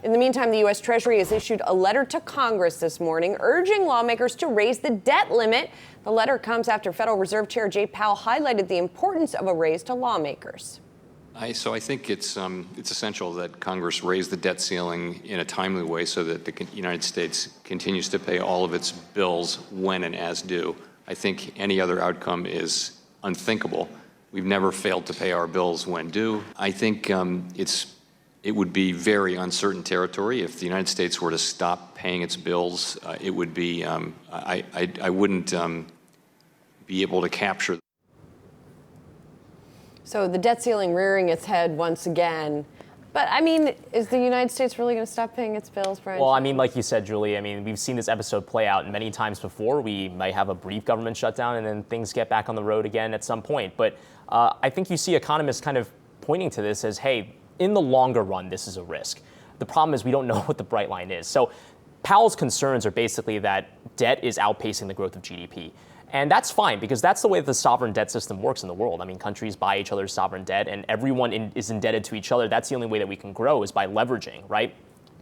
In the meantime, the U.S. Treasury has issued a letter to Congress this morning urging lawmakers to raise the debt limit. The letter comes after Federal Reserve Chair Jay Powell highlighted the importance of a raise to lawmakers. So I think it's essential that Congress raise the debt ceiling in a timely way so that the United States continues to pay all of its bills when and as due. I think any other outcome is unthinkable. We've never failed to pay our bills when due. I think it would be very uncertain territory if the United States were to stop paying its bills. It would be I wouldn't be able to capture. So the debt ceiling rearing its head once again. But, I mean, is the United States really going to stop paying its bills, Brian? Well, I mean, like you said, Julie, I mean, we've seen this episode play out many times before. We might have a brief government shutdown and then things get back on the road again at some point. But I think you see economists kind of pointing to this as, hey, in the longer run, this is a risk. The problem is we don't know what the bright line is. So Powell's concerns are basically that debt is outpacing the growth of GDP. And that's fine because that's the way the sovereign debt system works in the world. I mean, countries buy each other's sovereign debt and everyone is indebted to each other. That's the only way that we can grow is by leveraging, right?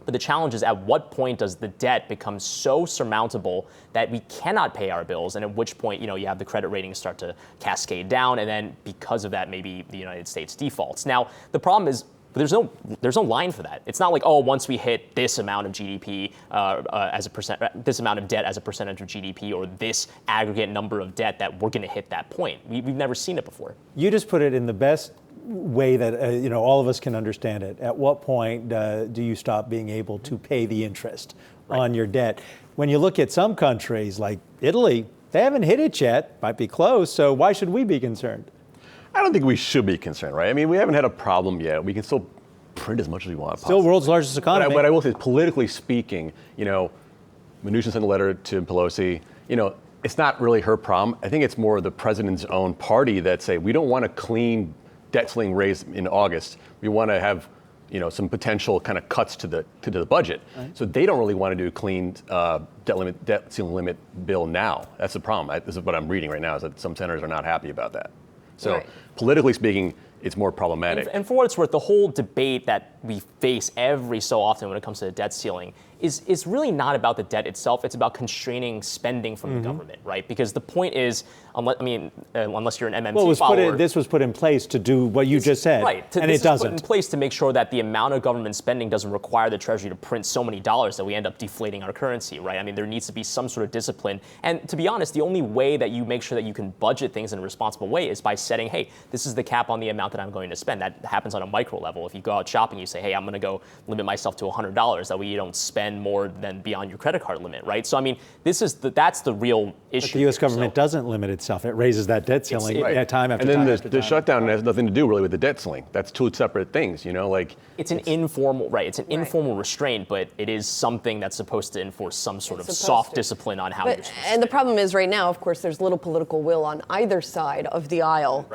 But the challenge is at what point does the debt become so surmountable that we cannot pay our bills? And at which point, you have the credit ratings start to cascade down. And then because of that, maybe the United States defaults. Now, the problem is, there's no line for that. It's not like, oh, once we hit this amount of GDP as a percent, this amount of debt as a percentage of GDP, or this aggregate number of debt that we're going to hit that point. We've never seen it before. You just put it in the best way that all of us can understand it. At what point do you stop being able to pay the interest on your debt? When you look at some countries like Italy, they haven't hit it yet. Might be close. So why should we be concerned? I don't think we should be concerned, right? I mean, we haven't had a problem yet. We can still print as much as we want. Still world's largest economy. But I will say, politically speaking, Mnuchin sent a letter to Pelosi. It's not really her problem. I think it's more the president's own party that say, we don't want a clean debt ceiling raise in August. We want to have, some potential kind of cuts to the budget. Right. So they don't really want to do a clean debt ceiling limit bill now. That's the problem. This is what I'm reading right now, is that some senators are not happy about that. So politically speaking, it's more problematic. And for what it's worth, the whole debate that we face every so often when it comes to the debt ceiling is really not about the debt itself. It's about constraining spending from the government, right? Because the point is, unless you're an MMT follower. This was put in place to do what you just said, right? And it doesn't. Put in place to make sure that the amount of government spending doesn't require the Treasury to print so many dollars that we end up deflating our currency, right? I mean, there needs to be some sort of discipline. And to be honest, the only way that you make sure that you can budget things in a responsible way is by setting, hey, this is the cap on the amount that I'm going to spend. That happens on a micro level. If you go out shopping, you say, hey, I'm going to go limit myself to $100. That way you don't spend more than beyond your credit card limit, right? So, I mean, that's the real issue. But the U.S. government doesn't limit itself. It raises that debt ceiling time after time. And then the shutdown has nothing to do really with the debt ceiling. That's two separate things, It's an informal, It's an informal restraint, but it is something that's supposed to enforce some sort of soft discipline on how you're supposed to spend. And the problem is right now, of course, there's little political will on either side of the aisle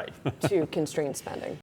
to constrain spending.